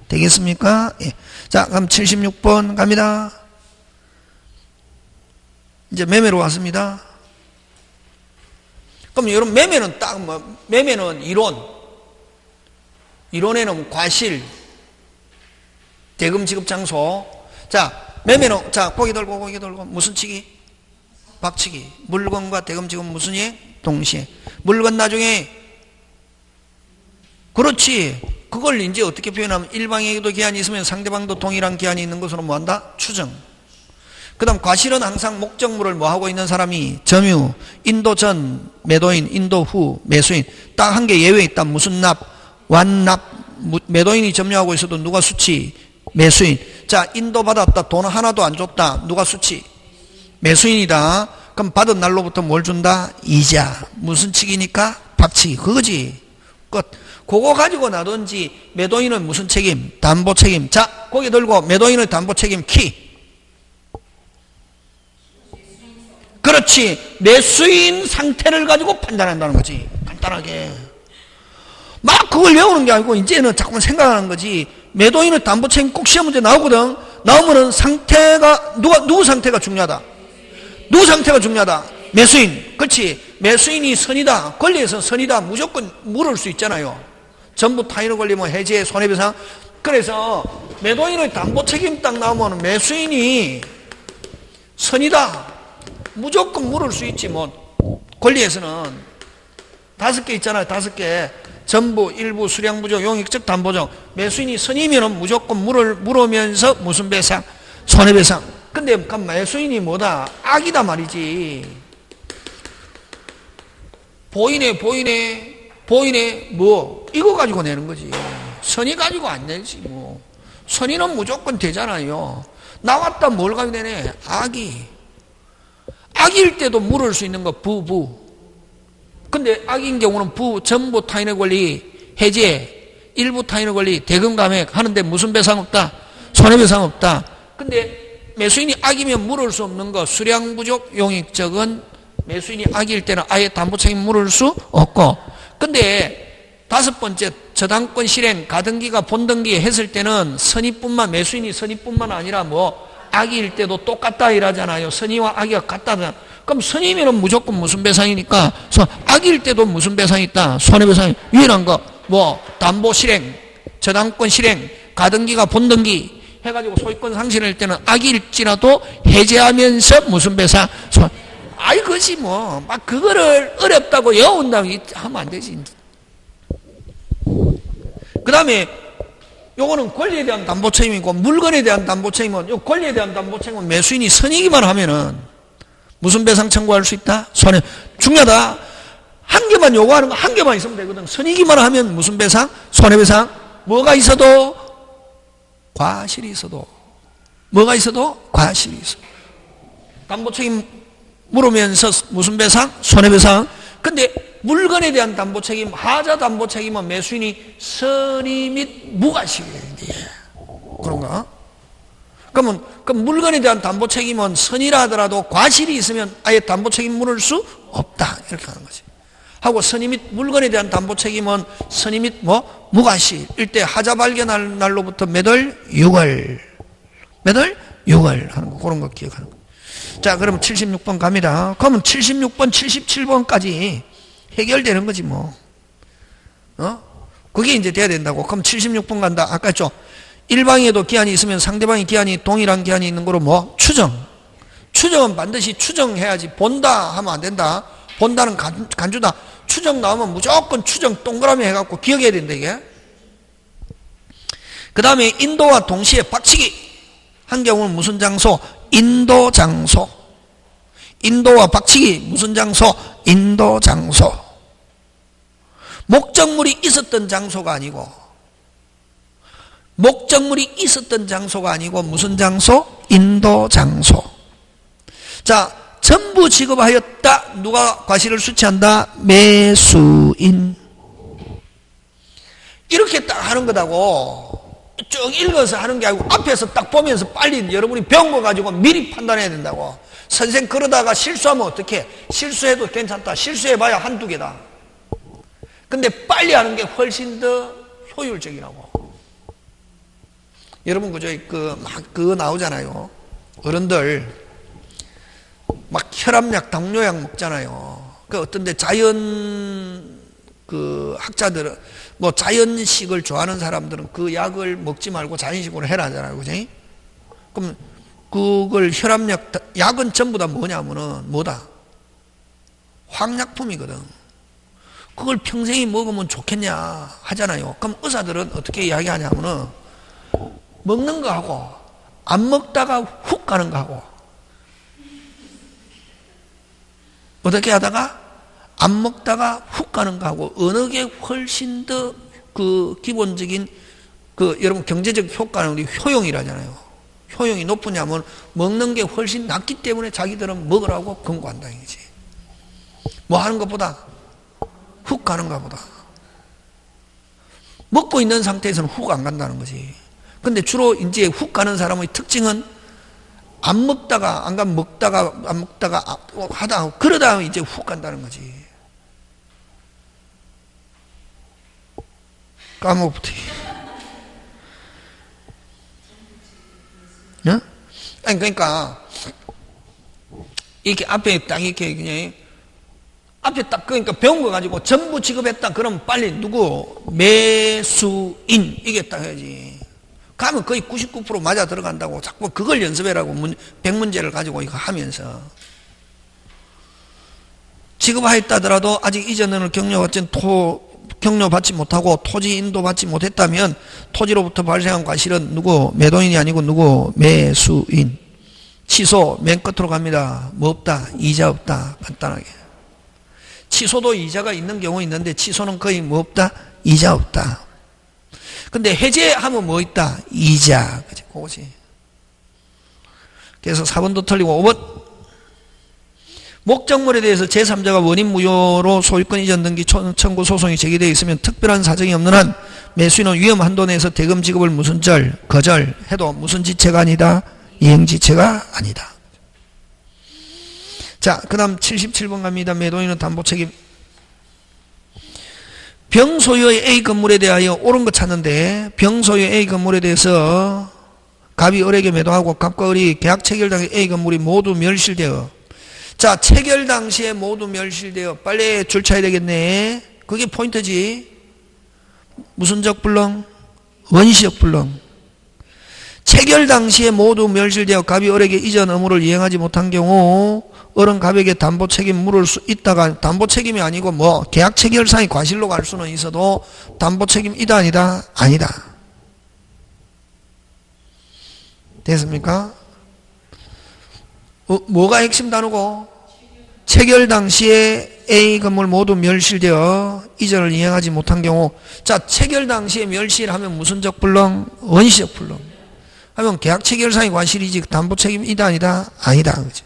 되겠습니까? 예. 자, 그럼 76번 갑니다. 이제 매매로 왔습니다. 그럼 여러분 매매는 딱 매매는 이론에는 과실, 대금 지급 장소. 자, 매매는 자 고기 들고 무슨 치기? 박치기. 물건과 대금 지급 무슨 예? 동시에. 물건 나중에 그렇지. 그걸 이제 어떻게 표현하면 일방에게도 기한이 있으면 상대방도 동일한 기한이 있는 것으로 뭐한다? 추정. 그 다음 과실은 항상 목적물을 뭐하고 있는 사람이 점유, 인도 전 매도인, 인도 후 매수인. 딱 한 개 예외 있다. 무슨 납? 완납. 매도인이 점유하고 있어도 누가 수치? 매수인. 자, 인도 받았다. 돈 하나도 안 줬다. 누가 수치? 매수인이다. 그럼 받은 날로부터 뭘 준다? 이자. 무슨 치기니까? 밥치기. 그거지. 끝. 그거 가지고 나든지 매도인은 무슨 책임? 담보 책임. 자, 거기 들고 매도인의 담보 책임 키. 그렇지. 매수인 상태를 가지고 판단한다는 거지. 간단하게. 막 그걸 외우는 게 아니고 이제는 자꾸만 생각하는 거지. 매도인의 담보 책임 꼭 시험 문제 나오거든. 나오면은 상태가, 누구 상태가 중요하다? 누구 상태가 중요하다? 매수인. 그렇지. 매수인이 선이다. 권리에서 선이다. 무조건 물을 수 있잖아요. 전부 타인의 권리, 뭐 해제, 손해배상. 그래서 매도인의 담보 책임 딱 나오면 매수인이 선이다. 무조건 물을 수 있지. 뭐 권리에서는 5개 있잖아요. 5개. 전부, 일부, 수량부족, 용익적, 담보적. 매수인이 선이면 무조건 물으면서 무슨 배상? 손해배상. 근데 그 매수인이 뭐다? 악이다 말이지. 보이네, 뭐 이거 가지고 내는 거지. 선의 가지고 안 내지 뭐. 선의는 무조건 되잖아요. 나왔다 뭘 가지고 내네? 악일 때도 물을 수 있는 거 부. 근데 악인 경우는 전부 타인의 권리 해제, 일부 타인의 권리 대금 감액 하는데 무슨 배상 없다? 손해배상 없다. 근데 매수인이 악이면 물을 수 없는 거 수량 부족, 용익적은 매수인이 악일 때는 아예 담보 책임 물을 수 없고. 근데 5번째 저당권 실행 가등기가 본등기 했을 때는 매수인이 선의뿐만 아니라 뭐 악일 때도 똑같다 이러잖아요. 선의와 악이가 같다. 그럼 선의면은 무조건 무슨 배상이니까 악일 때도 무슨 배상이 있다? 손해배상이. 유일한 거 뭐 담보 실행, 저당권 실행, 가등기가 본등기 해가지고 소유권 상실할 때는 악일지라도 해제하면서 무슨 배상? 그것이 뭐 막 그거를 어렵다고 외운다고 하면 안 되지. 그 다음에 요거는 권리에 대한 담보 책임이고 물건에 대한 담보 책임은 요 권리에 대한 담보 책임은 매수인이 선이기만 하면은 무슨 배상 청구할 수 있다? 중요하다. 한 개만 요구하는 거 한 개만 있으면 되거든. 선이기만 하면 무슨 배상? 손해배상. 뭐가 있어도 과실이 있어도 과실이 있어. 담보 책임 물으면서 무슨 배상? 손해배상. 근데 물건에 대한 담보 책임, 하자 담보 책임은 매수인이 선의 및 무과실이에요. 그런가? 그러면 물건에 대한 담보 책임은 선이라 하더라도 과실이 있으면 아예 담보 책임 물을 수 없다. 이렇게 하는 거지. 하고 선의 및 물건에 대한 담보 책임은 선의 및 무과실일 때 하자 발견할 날로부터 몇 월? 6월. 몇 월? 6월 하는 거. 그런 거 기억하는 거. 자, 그럼 76번 갑니다. 그러면 76번, 77번까지 해결되는 거지 뭐. 그게 이제 돼야 된다고. 그럼 76번 간다. 아까 했죠. 일방에도 기한이 있으면 상대방의 기한이 동일한 기한이 있는 거로 뭐? 추정은 반드시 추정해야지. 본다 하면 안 된다. 본다는 간주다. 추정 나오면 무조건 추정 동그라미 해갖고 기억해야 된다 이게. 그 다음에 인도와 동시에 박치기 한 경우는 무슨 장소? 인도 장소. 인도와 박치기 무슨 장소? 인도 장소. 목적물이 있었던 장소가 아니고 무슨 장소? 인도 장소. 자, 전부 지급하였다. 누가 과실을 수취한다? 매수인. 이렇게 딱 하는 거다고. 쭉 읽어서 하는 게 아니고 앞에서 딱 보면서 빨리 여러분이 배운 거 가지고 미리 판단해야 된다고. 선생 그러다가 실수하면 어떡해? 실수해도 괜찮다. 실수해봐야 한두 개다. 근데 빨리 하는 게 훨씬 더 효율적이라고. 여러분 그저 그거 나오잖아요. 어른들 막 혈압약, 당뇨약 먹잖아요. 그 어떤데 학자들은 뭐 자연식을 좋아하는 사람들은 그 약을 먹지 말고 자연식으로 해라 하잖아요. 그지? 그럼 그걸 약은 전부 다 뭐냐면은 뭐다? 황약품이거든. 그걸 평생이 먹으면 좋겠냐 하잖아요. 그럼 의사들은 어떻게 이야기하냐면은 먹는 거 하고 안 먹다가 훅 가는 거 하고 어떻게 하다가 안 먹다가 훅 가는 거 하고 어느 게 훨씬 더 기본적인 여러분 경제적 효과는 효용이라잖아요. 효용이 높으냐면 먹는 게 훨씬 낫기 때문에 자기들은 먹으라고 권고한다 이거지. 뭐 하는 것보다 훅 가는 것보다 먹고 있는 상태에서는 훅 안 간다는 거지. 근데 주로 이제 훅 가는 사람의 특징은 안 먹다가 하다 그러다 이제 훅 간다는 거지. 까먹부터 아니, 그러니까, 이렇게 앞에 딱 이렇게 그냥, 앞에 딱, 그러니까 배운 거 가지고 전부 지급했다. 그럼 빨리 누구? 매수인. 이게 딱 해야지. 가면 거의 99% 맞아 들어간다고. 자꾸 그걸 연습해라고. 100문제를 가지고 이거 하면서. 지급하였다더라도 아직 이전에는 경료받지 못하고 토지 인도 받지 못했다면 토지로부터 발생한 과실은 누구? 매도인이 아니고 누구? 매수인. 취소 맨 끝으로 갑니다. 뭐 없다? 이자 없다. 간단하게. 취소도 이자가 있는 경우 있는데 취소는 거의 뭐 없다? 이자 없다. 근데 해제하면 뭐 있다? 이자. 그치? 그거지. 그래서 4번도 틀리고 5번. 목적물에 대해서 제3자가 원인 무효로 소유권 이전 등기 청구 소송이 제기되어 있으면 특별한 사정이 없는 한 매수인은 위험 한도 내에서 대금 지급을 무슨 절, 거절해도 무슨 지체가 아니다? 이행지체가 아니다. 자, 그 다음 77번 갑니다. 매도인은 담보책임. 병소유의 A 건물에 대하여 옳은 거 찾는데 병소유의 A 건물에 대해서 갑이 을에게 매도하고 갑과 을이 계약 체결 당시 A 건물이 모두 멸실되어. 자, 체결 당시에 모두 멸실되어. 빨리 줄 쳐야 되겠네. 그게 포인트지. 무슨적 불능? 원시적 불능. 체결 당시에 모두 멸실되어 갑이 을에게 이전 의무를 이행하지 못한 경우 을은 갑에게 담보 책임 물을 수 있다가 담보 책임이 아니고 뭐 계약 체결상의 과실로 갈 수는 있어도 담보 책임이다 아니다? 아니다. 됐습니까? 뭐가 핵심 단어고? 체결 당시에 A 건물 모두 멸실되어 이전을 이행하지 못한 경우. 자, 체결 당시에 멸실하면 무슨적 불능? 원시적 불능. 하면 계약 체결상의 과실이지 담보 책임이다 아니다? 아니다. 그치?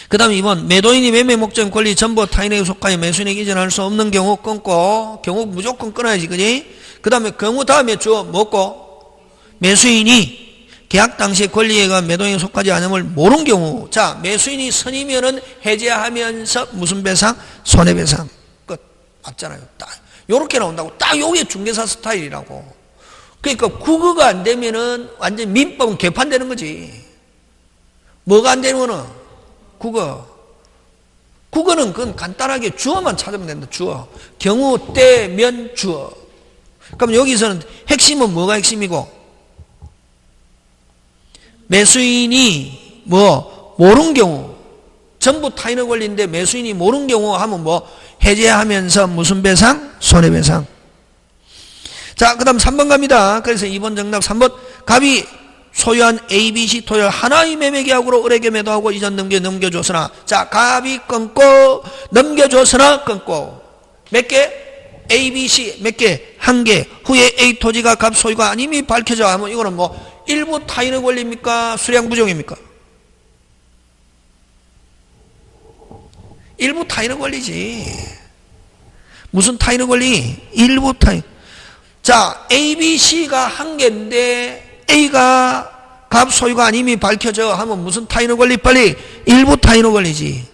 그 다음 2번. 매도인이 매매 목적 권리 전부 타인에게 속하여 매수인에게 이전할 수 없는 경우 끊고. 경우 무조건 끊어야지. 그지? 그 다음에 경우 다음에 주어 뭐고? 매수인이 계약 당시의 권리가 매도인에 속하지 않음을 모르는 경우. 자, 매수인이 선이면은 해제하면서 무슨 배상? 손해배상. 끝. 맞잖아요. 딱. 요렇게 나온다고. 딱 요게 중개사 스타일이라고. 그러니까 국어가 안 되면은 완전 민법은 개판되는 거지. 뭐가 안 되는 거는? 국어. 국어는 그건 간단하게 주어만 찾으면 된다. 주어. 경우, 때, 면, 주어. 그럼 여기서는 핵심은 뭐가 핵심이고? 매수인이 뭐 모르는 경우 전부 타인의 권리인데 매수인이 모르는 경우 하면 뭐 해제하면서 무슨 배상? 손해배상. 자, 그 다음 3번 갑니다. 그래서 2번 정답 3번. 갑이 소유한 A, B, C 토지를 하나의 매매계약으로 을에게 매도하고 이전 넘겨줬으나. 자, 갑이 끊고 넘겨줬으나 끊고 몇 개? A, B, C 몇 개? 한 개. 후에 A 토지가 갑 소유가 아님이 밝혀져 하면 이거는 뭐 일부 타인의 권리입니까? 수량 부정입니까? 일부 타인의 권리지. 무슨 타인의 권리? 일부 타인. 자, A, B, C가 한 개인데 A가 갑 소유가 아님이 밝혀져 하면 무슨 타인의 권리? 빨리 일부 타인의 권리지.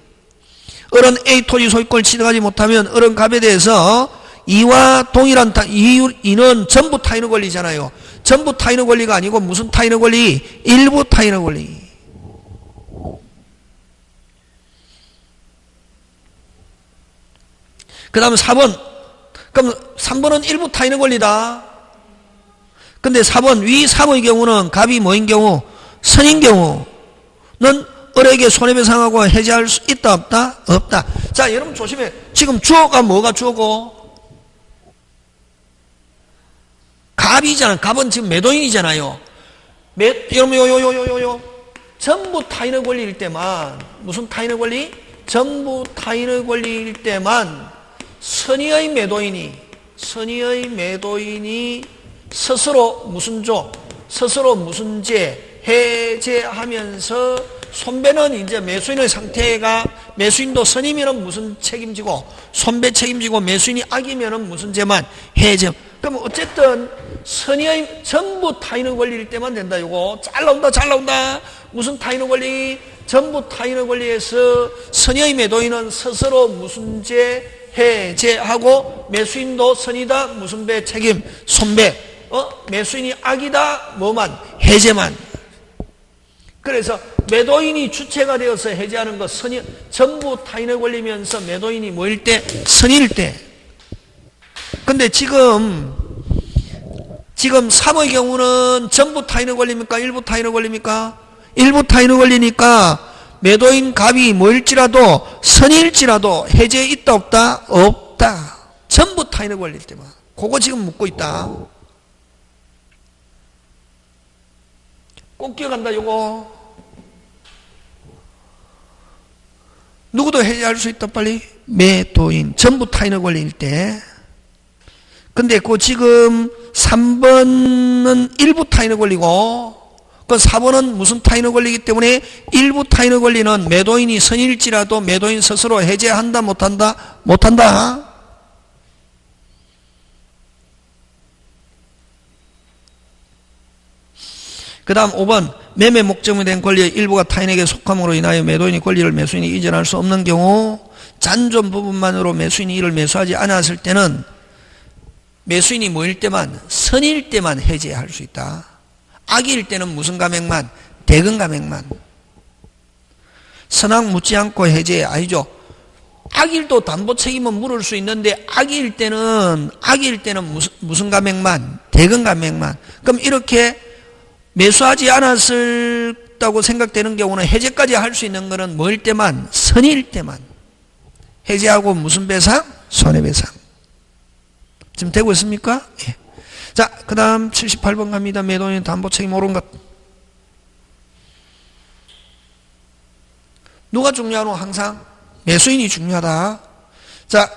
을은 A 토지 소유권을 취득하지 못하면 을은 갑에 대해서 이와 동일한 이는 전부 타인의 권리잖아요. 전부 타인의 권리가 아니고 무슨 타인의 권리? 일부 타인의 권리. 그 다음에 4번. 그럼 3번은 일부 타인의 권리다. 근데 4번 위 3의 경우는 갑이 뭐인 경우? 선인 경우는 을에게 손해배상하고 해제할 수 있다 없다? 없다. 자, 여러분 조심해. 지금 주어가 뭐가 주어고? 갑이잖아. 갑은 지금 매도인이잖아요. 여러분 요 전부 타인의 권리일 때만 무슨 타인의 권리? 전부 타인의 권리일 때만 선의의 매도인이 스스로 무슨 조? 스스로 무슨 제? 해제하면서 손배는 이제 매수인의 상태가 매수인도 선이면은 무슨 책임지고 손배 책임지고 매수인이 악이면은 무슨 죄만 해제. 그럼 어쨌든 선의의 전부 타인의 권리일 때만 된다. 이거 잘 나온다. 무슨 타인의 권리? 전부 타인의 권리에서 선의의 매도인은 스스로 무슨 죄 해제하고 매수인도 선이다. 무슨 배 책임 손배. 매수인이 악이다. 뭐만 해제만. 그래서 매도인이 주체가 되어서 해제하는 거 전부 타인에 걸리면서 매도인이 뭐일 때? 선일 때. 근데 지금 3의 경우는 전부 타인에 걸립니까? 일부 타인에 걸립니까? 일부 타인에 걸리니까 매도인 갑이 뭐일지라도 선일지라도 해제 있다 없다? 없다. 전부 타인에 걸릴 때만. 그거 지금 묻고 있다. 꼭 기억한다 요거. 누구도 해제할 수 있다 빨리. 매도인 전부 타인에 걸릴 때. 근데 그 지금 3번은 일부 타인에 걸리고 그 4번은 무슨 타인에 걸리기 때문에 일부 타인에 걸리는 매도인이 선일지라도 매도인 스스로 해제한다 못한다? 못한다. 그 다음 5번 매매 목적이 된 권리의 일부가 타인에게 속함으로 인하여 매도인이 권리를 매수인이 이전할 수 없는 경우 잔존 부분만으로 매수인이 이를 매수하지 않았을 때는 매수인이 뭐일 때만? 선일 때만 해제할 수 있다. 악일 때는 무슨 감액만? 대금 감액만. 선악 묻지 않고 해제 아니죠. 악일도 담보 책임은 물을 수 있는데 악일 때는 무슨 감액만? 대금 감액만. 그럼 이렇게 매수하지 않았다고 생각되는 경우는 해제까지 할 수 있는 것은 뭐일 때만? 선일 때만. 해제하고 무슨 배상? 손해배상. 지금 되고 있습니까? 예. 자, 그 다음 78번 갑니다. 매도인 담보 책임 옳은 것. 누가 중요하노? 항상 매수인이 중요하다. 자,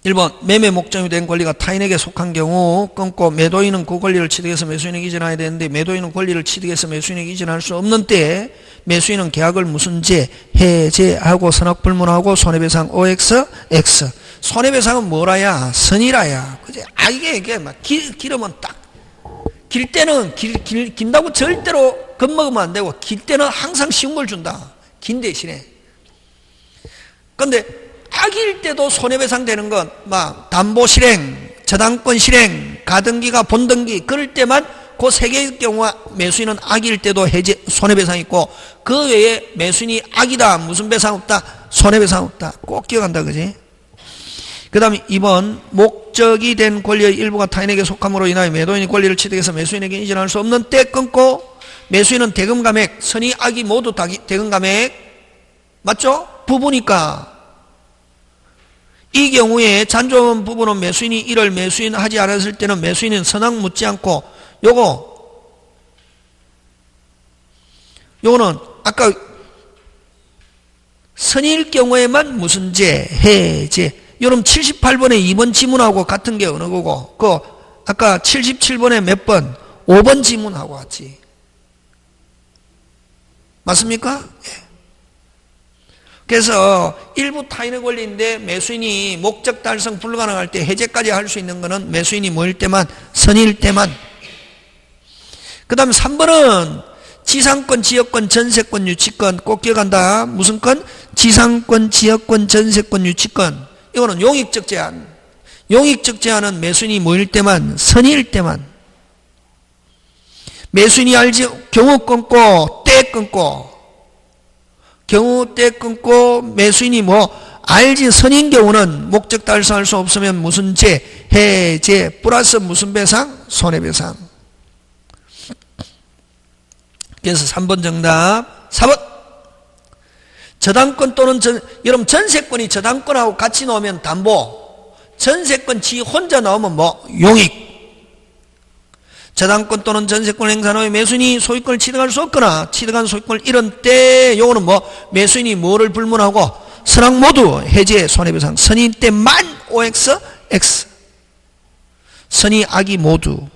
1번 매매 목적이 된 권리가 타인에게 속한 경우 끊고 매도인은 그 권리를 취득해서 매수인에게 이전해야 되는데 매도인은 권리를 취득해서 매수인에게 이전할 수 없는 때에 매수인은 계약을 무슨 제? 해제하고 선악불문하고 손해배상 OX, X. 손해배상은 뭐라야? 선이라야. 그지? 아, 이게 막 기르면 딱. 길 때는 긴다고 절대로 겁먹으면 안 되고, 길 때는 항상 쉬운 걸 준다. 긴 대신에. 근데 악일 때도 손해배상 되는 건, 막, 담보 실행, 저당권 실행, 가등기가 본등기, 그럴 때만 그 세 개의 경우와 매수인은 악일 때도 해제, 손해배상 있고, 그 외에 매수인이 악이다. 무슨 배상 없다? 손해배상 없다. 꼭 기억한다. 그지? 그 다음에 2번 목적이 된 권리의 일부가 타인에게 속함으로 인하여 매도인이 권리를 취득해서 매수인에게 이전할 수 없는 때 끊고 매수인은 대금 감액, 선의 악이 모두 다 대금 감액 맞죠? 부부니까 이 경우에 잔존 부부는 매수인이 이를 매수인 하지 않았을 때는 매수인은 선악 묻지 않고 요거는 아까 선일 경우에만 무슨 제, 해제. 여러분 78번에 2번 지문하고 같은 게 어느 거고 아까 77번에 몇 번? 5번 지문하고 같이 맞습니까? 예. 그래서 일부 타인의 권리인데 매수인이 목적 달성 불가능할 때 해제까지 할 수 있는 거는 매수인이 뭐일 때만? 선일 때만. 그 다음에 3번은 지상권, 지역권, 전세권, 유치권 꼭 기억한다. 무슨 권? 지상권, 지역권, 전세권, 유치권. 이거는 용익적 제한. 용익적 제한은 매수인이 뭐일 때만? 선일 때만. 매수인이 알지? 경우 끊고 때 끊고 경우 때 끊고 매수인이 뭐 알지 선인 경우는 목적 달성할 수 없으면 무슨 제? 해제 플러스 무슨 배상? 손해배상. 그래서 3번 정답. 4번 저당권 또는 여러분 전세권이 저당권하고 같이 나오면 담보, 전세권 지 혼자 나오면 뭐? 용익. 저당권 또는 전세권 행사는 매수인이 소유권을 취득할 수 없거나 취득한 소유권을 잃은 때 요거는 뭐? 매수인이 뭐를 불문하고 선악 모두 해제 손해배상. 선인 때만 OX, X. 선의 악이 모두.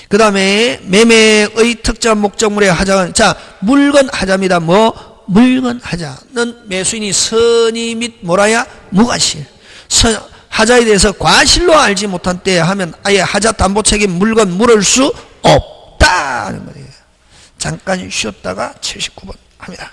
그 다음에 매매의 특정 목적물의 하자가 자 물건 하자입니다. 뭐? 물건 하자는 매수인이 선의 및 뭐라야? 무과실. 하자에 대해서 과실로 알지 못한 때 하면 아예 하자 담보 책임 물건 물을 수 없다는 거예요. 잠깐 쉬었다가 79번 합니다.